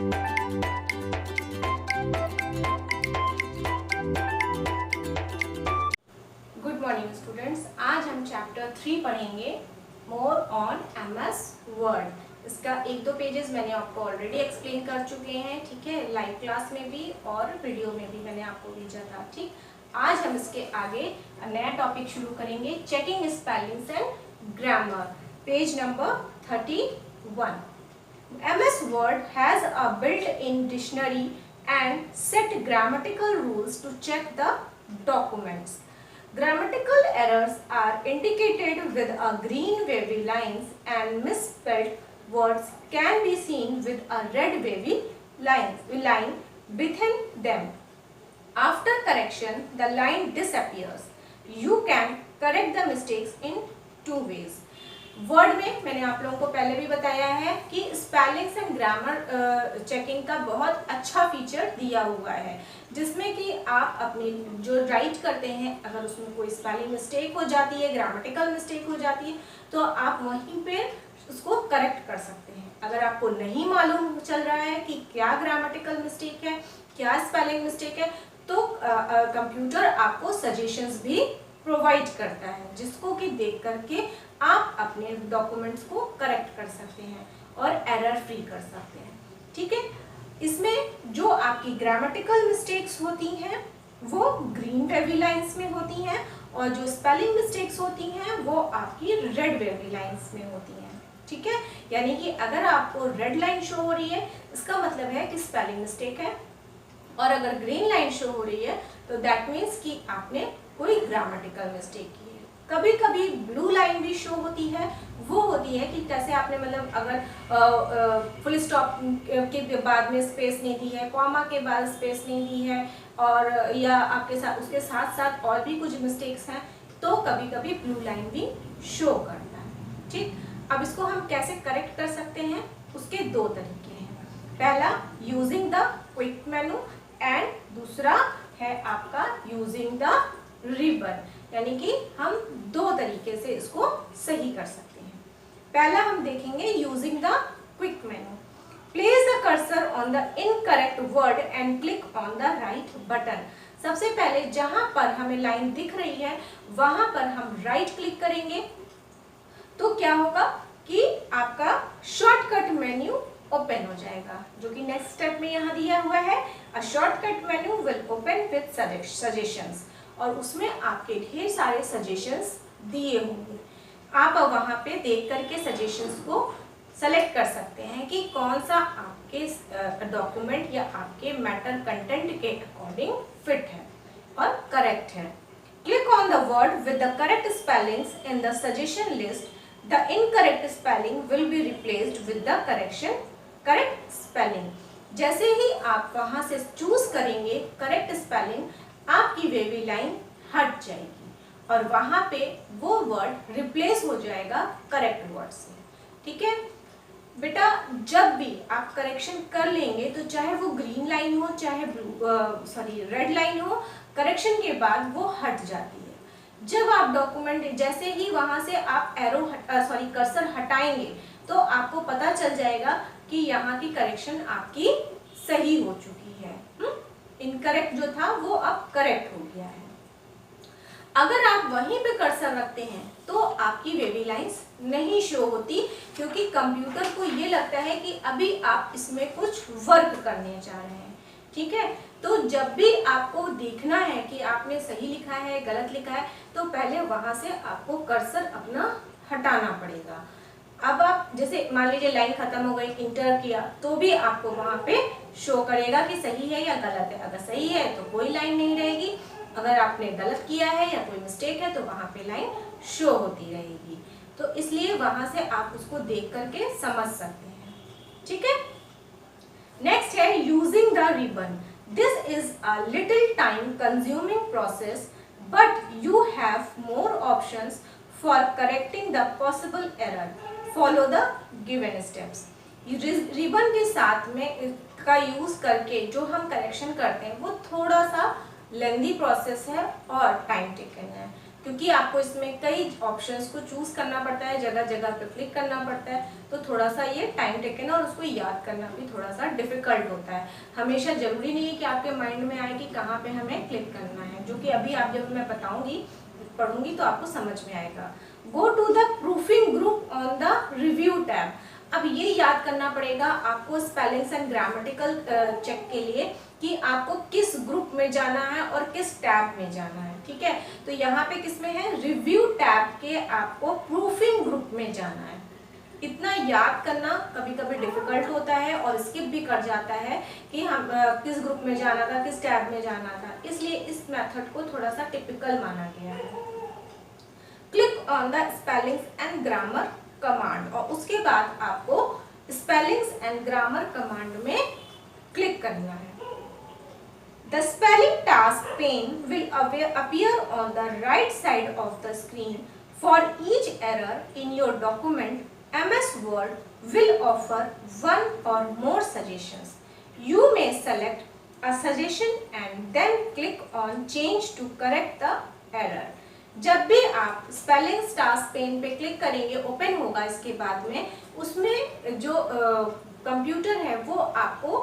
Good morning students, आज हम chapter 3 पढ़ेंगे मोर ऑन एमएस वर्ड। इसका एक दो पेजेस मैंने आपको ऑलरेडी एक्सप्लेन कर चुके हैं, ठीक है, लाइव क्लास में भी और वीडियो में भी मैंने आपको भेजा था। ठीक, आज हम इसके आगे नया टॉपिक शुरू करेंगे, checking spellings and grammar, page number 31। MS Word has a built-in dictionary and set grammatical rules to check the documents. Grammatical errors are indicated with a green wavy lines and misspelled words can be seen with a red wavy line within them. After correction, the line disappears. You can correct the mistakes in two ways. Word में मैंने आप लोगों को पहले भी बताया है कि स्पेलिंग्स एंड ग्रामर चेकिंग का बहुत अच्छा फीचर दिया हुआ है, जिसमें कि आप अपनी जो राइट करते हैं, अगर उसमें कोई स्पेलिंग मिस्टेक हो जाती है, ग्रामेटिकल मिस्टेक हो जाती है, तो आप वहीं पे उसको करेक्ट कर सकते हैं। अगर आपको नहीं मालूम चल रहा है कि क्या ग्रामेटिकल मिस्टेक है, क्या स्पेलिंग मिस्टेक है, तो कंप्यूटर आपको सजेशंस भी प्रोवाइड करता है, जिसको कि देख करके आप अपने डॉक्यूमेंट्स को करेक्ट कर सकते हैं और एरर फ्री कर सकते हैं। ठीक है, इसमें जो आपकी ग्रामेटिकल मिस्टेक्स होती हैं वो ग्रीन वेवी लाइंस में होती हैं, और जो स्पेलिंग मिस्टेक्स होती हैं वो आपकी रेड वेवी लाइंस में होती हैं। ठीक है, यानी कि अगर आपको रेड लाइन शो हो रही है, इसका मतलब है कि स्पेलिंग मिस्टेक है, और अगर ग्रीन लाइन शो हो रही है तो दैट मीन्स कि आपने कोई ग्रामेटिकल मिस्टेक की है। कभी कभी ब्लू लाइन भी शो होती है, वो होती है कि कैसे आपने मतलब अगर फुल स्टॉप के बाद में स्पेस नहीं दी है, कॉमा के बाद स्पेस नहीं दी है, और या आपके साथ उसके साथ साथ और भी कुछ मिस्टेक्स हैं, तो कभी कभी ब्लू लाइन भी शो करता है। ठीक, अब इसको हम कैसे करेक्ट कर सकते हैं, उसके दो तरीके हैं। पहला using the quick menu and दूसरा है आपका यूजिंग द रिबन, यानी कि हम दो तरीके से इसको सही कर सकते हैं। पहला हम देखेंगे using the quick menu. Place the cursor on the incorrect word and click on the right button. सबसे पहले जहां पर हमें लाइन दिख रही है वहां पर हम राइट क्लिक करेंगे, तो क्या होगा कि आपका शॉर्टकट मेन्यू ओपन हो जाएगा, जो कि नेक्स्ट स्टेप में यहाँ दिया हुआ है, a shortcut menu will open with suggestions, और उसमें आपके ढेर सारे सजेशंस दिए होंगे। आप वहां पे देख करके सजेशंस को सेलेक्ट कर सकते हैं कि कौन सा आपके डॉक्यूमेंट या आपके मैटर कंटेंट के अकॉर्डिंग फिट है और करेक्ट है। Click on the word with the correct spellings in the suggestion list. The incorrect spelling will be replaced with the correct spelling. जैसे ही आप वहां से चूज करेंगे करेक्ट स्पेलिंग, आपकी वेवी लाइन हट जाएगी और वहां पे वो वर्ड रिप्लेस हो जाएगा करेक्ट वर्ड से। ठीक है बेटा, जब भी आप करेक्शन कर लेंगे तो चाहे वो ग्रीन लाइन हो चाहे रेड लाइन हो, करेक्शन के बाद वो हट जाती है। जब आप डॉक्यूमेंट जैसे ही वहां से आप कर्सर हटाएंगे तो आपको पता चल जाएगा कि यहाँ की करेक्शन आपकी सही हो चुकी है। इनकरेक्ट जो था वो अब करेक्ट हो गया है। अगर आप वहीं पे कर्सर रखते हैं तो आपकी वेवी लाइंस नहीं शो होती, क्योंकि कंप्यूटर को ये लगता है कि अभी आप इसमें कुछ वर्क करने जा रहे हैं। ठीक है, तो जब भी आपको देखना है कि आपने सही लिखा है गलत लिखा है, तो पहले वहां से आपको कर्सर अपना हटाना पड़ेगा। अब आप जैसे मान लीजिए लाइन खत्म हो गई, इंटर किया, तो भी आपको वहां पे शो करेगा कि सही है या गलत है। अगर सही है तो कोई लाइन नहीं रहेगी, अगर आपने गलत किया है या कोई मिस्टेक है तो वहां पे लाइन शो होती रहेगी। तो इसलिए वहां से आप उसको देख करके समझ सकते हैं। ठीक है, नेक्स्ट है using the ribbon. This is a little time consuming process, but you have more options for correcting the possible error. Follow the given steps. Ribbon के साथ में इसका यूज करके जो हम करेक्शन करते हैं वो थोड़ा सा लेंदी प्रोसेस है और टाइम टेकन है। क्योंकि आपको इसमें कई ऑप्शंस को चूज करना पड़ता है, जगह जगह पे क्लिक करना पड़ता है, तो थोड़ा सा ये टाइम टेकन और उसको याद करना भी थोड़ा सा डिफिकल्ट होता है। हमेशा जरूरी नहीं है कि आपके माइंड में आए कि कहाँ पे हमें क्लिक करना है, जो कि अभी आप जब मैं बताऊंगी पढ़ूंगी तो आपको समझ में आएगा। Go to the proofing group on the review tab. अब ये याद करना पड़ेगा आपको स्पेलिंग्स एंड ग्रामेटिकल चेक के लिए कि आपको किस ग्रुप में जाना है और किस टैब में जाना है, ठीक है। तो यहाँ पे किस में है, रिव्यू टैब के आपको प्रूफिंग ग्रुप में जाना है। इतना याद करना कभी कभी डिफिकल्ट होता है और स्किप भी कर जाता है कि हम किस ग्रुप में जाना था, किस टैब में जाना था, इसलिए इस मेथड को थोड़ा सा टिपिकल माना गया है। Click on the spellings and grammar command, और उसके बाद आपको स्पेलिंग्स एंड ग्रामर कमांड में क्लिक करना है। The spelling task pane will appear on the right side of the screen. For each error in your document, MS Word will offer one or more suggestions. You may select a suggestion and then click on change to correct the error. जब भी आप spelling task pen पे click करेंगे, open होगा इसके बाद में, उसमें जो कंप्यूटर है वो आपको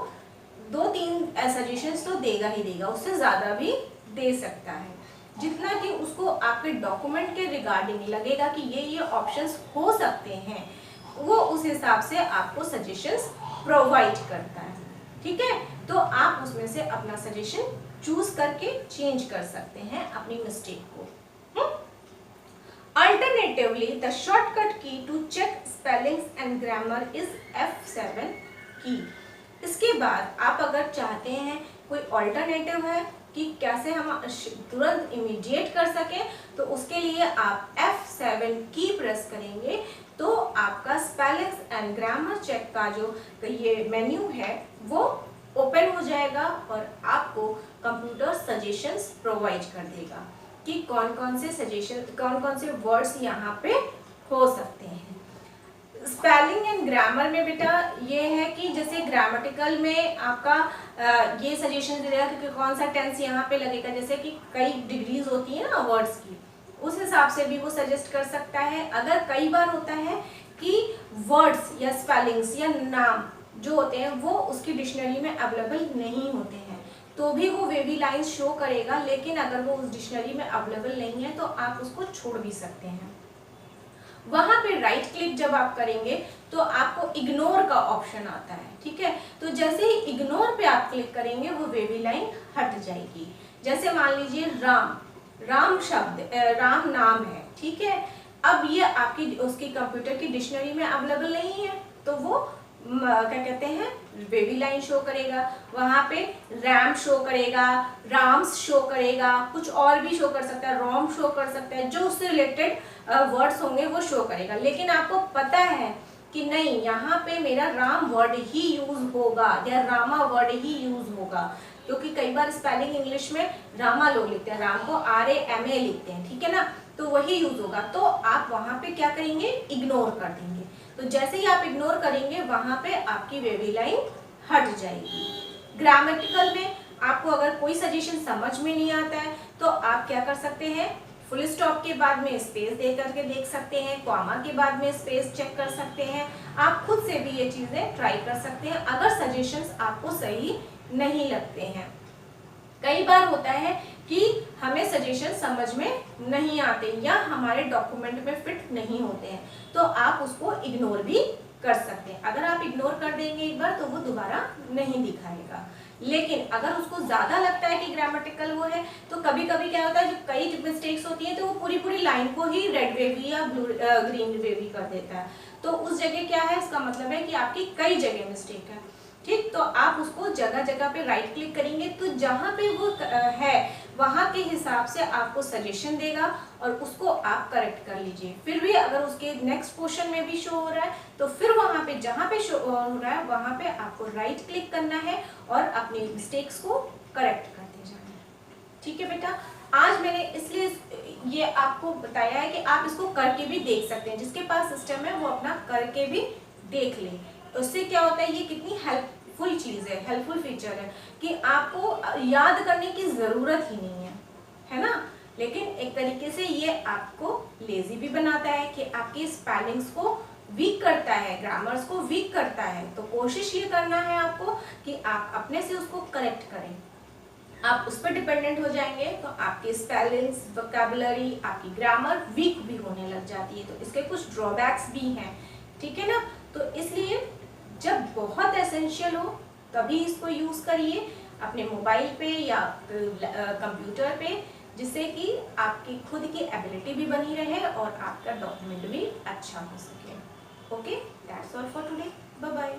2-3 सजेशंस तो देगा ही देगा, उससे ज़्यादा भी दे सकता है, जितना कि उसको आपके डॉक्यूमेंट के रिगार्डिंग लगेगा कि ये ऑप्शंस हो सकते हैं, वो उस हिसाब से आपको सजेशंस प्रोवाइड करता है, ठीक है। तो आप उसमें से अपना सजेशन चूज करके चेंज कर सकते हैं अपनी मिस्टेक को। Alternatively, the shortcut key to check spellings and grammar is F7 key. इसके बाद आप अगर चाहते हैं कोई ऑल्टरनेटिव है कि कैसे हम तुरंत इमीडिएट कर सकें, तो उसके लिए आप F7 की प्रेस करेंगे तो आपका स्पेलिंग्स एंड ग्रामर चेक का जो ये मेन्यू है वो ओपन हो जाएगा और आपको कंप्यूटर सजेशंस प्रोवाइड कर देगा कि कौन कौन से सजेशन, कौन कौन से वर्ड्स यहाँ पे हो सकते हैं। स्पेलिंग एंड ग्रामर में बेटा ये है कि जैसे ग्रामेटिकल में आपका ये सजेशन देगा कि कौन सा टेंस यहाँ पे लगेगा, जैसे कि कई डिग्रीज होती है ना वर्ड्स की, उस हिसाब से भी वो सजेस्ट कर सकता है। अगर कई बार होता है कि वर्ड्स या स्पेलिंग्स या नाम जो होते हैं वो उसकी डिक्शनरी में अवेलेबल नहीं होते हैं, तो भी वो वेवी लाइंस शो करेगा, लेकिन अगर वो उस डिक्शनरी में अवेलेबल नहीं है तो आप उसको छोड़ भी सकते हैं। वहां पे राइट क्लिक जब आप करेंगे तो आपको इग्नोर का ऑप्शन आता है, ठीक है। तो जैसे ही इग्नोर पे आप क्लिक करेंगे वो वेवी लाइन हट जाएगी। जैसे मान लीजिए राम, राम शब्द, राम नाम है, ठीक है। अब ये आपकी उसकी कंप्यूटर की डिक्शनरी में अवेलेबल नहीं है, तो वो क्या कहते हैं वेवी लाइन शो करेगा, वहां पे रैम शो करेगा, राम्स शो करेगा, कुछ और भी शो कर सकता है, रोम शो कर सकता है, जो उससे रिलेटेड वर्ड्स होंगे वो शो करेगा। लेकिन आपको पता है कि नहीं, यहाँ पे मेरा राम वर्ड ही यूज होगा या रामा वर्ड ही यूज होगा, क्योंकि कई बार स्पेलिंग इंग्लिश में रामा लोग लिखते हैं, राम को RAMA लिखते हैं, ठीक है ना, तो वही यूज होगा। तो आप वहां पे क्या करेंगे, इग्नोर कर देंगे। तो जैसे ही आप इग्नोर करेंगे वहां पे आपकी वेवी लाइन हट जाएगी। ग्रामेटिकल में आपको अगर कोई सजेशन समझ में नहीं आता है तो आप क्या कर सकते हैं, फुल स्टॉप के बाद में स्पेस दे करके देख सकते हैं, कॉमा के बाद में स्पेस चेक कर सकते हैं। आप खुद से भी ये चीजें ट्राई कर सकते हैं अगर सजेशंस आपको सही नहीं लगते हैं। कई बार होता है कि हमें सजेशन समझ में नहीं आते या हमारे डॉक्यूमेंट में फिट नहीं होते हैं, तो आप उसको इग्नोर भी कर सकते हैं। अगर आप इग्नोर कर देंगे एक बार तो वो दोबारा नहीं दिखाएगा। लेकिन अगर उसको ज्यादा लगता है कि ग्रामेटिकल वो है, तो कभी कभी क्या होता है, जो कई मिस्टेक्स होती है तो वो पूरी पूरी लाइन को ही रेड वेवी या ब्लू ग्रीन वेवी कर देता है, तो उस जगह क्या है, इसका मतलब है कि आपकी कई जगह मिस्टेक है, ठीक। तो आप उसको जगह जगह पे राइट क्लिक करेंगे तो जहां पे वो है वहां के हिसाब से आपको सजेशन देगा और उसको आप करेक्ट कर लीजिए। फिर भी अगर उसके नेक्स्ट पोर्शन में भी शो हो रहा है तो फिर वहां पे जहां पे शो हो रहा है वहां पे आपको राइट क्लिक करना है और अपनी मिस्टेक्स को करेक्ट करते जाना है, ठीक है बेटा। आज मैंने इसलिए ये आपको बताया है कि आप इसको करके भी देख सकते हैं, जिसके पास सिस्टम है वो अपना करके भी देख ले। उससे क्या होता है, ये कितनी हेल्पफुल चीज है, हेल्पफुल फीचर है कि आपको याद करने की जरूरत ही नहीं है, है ना। लेकिन एक तरीके से ये आपको लेजी भी बनाता है कि आपकी स्पेलिंग्स को वीक करता है, ग्रामर्स को वीक करता है। तो कोशिश ये करना है आपको कि आप अपने से उसको करेक्ट करें। आप उस पर डिपेंडेंट हो जाएंगे तो आपकी स्पेलिंग्स, वोकैबुलरी, आपकी ग्रामर वीक भी होने लग जाती है। तो इसके कुछ ड्रॉबैक्स भी हैं, ठीक है ना। तो इसलिए जब बहुत एसेंशियल हो तभी इसको यूज करिए अपने मोबाइल पे या कंप्यूटर पे, जिससे कि आपकी खुद की एबिलिटी भी बनी रहे और आपका डॉक्यूमेंट भी अच्छा हो सके। Okay, that's all for today, bye bye.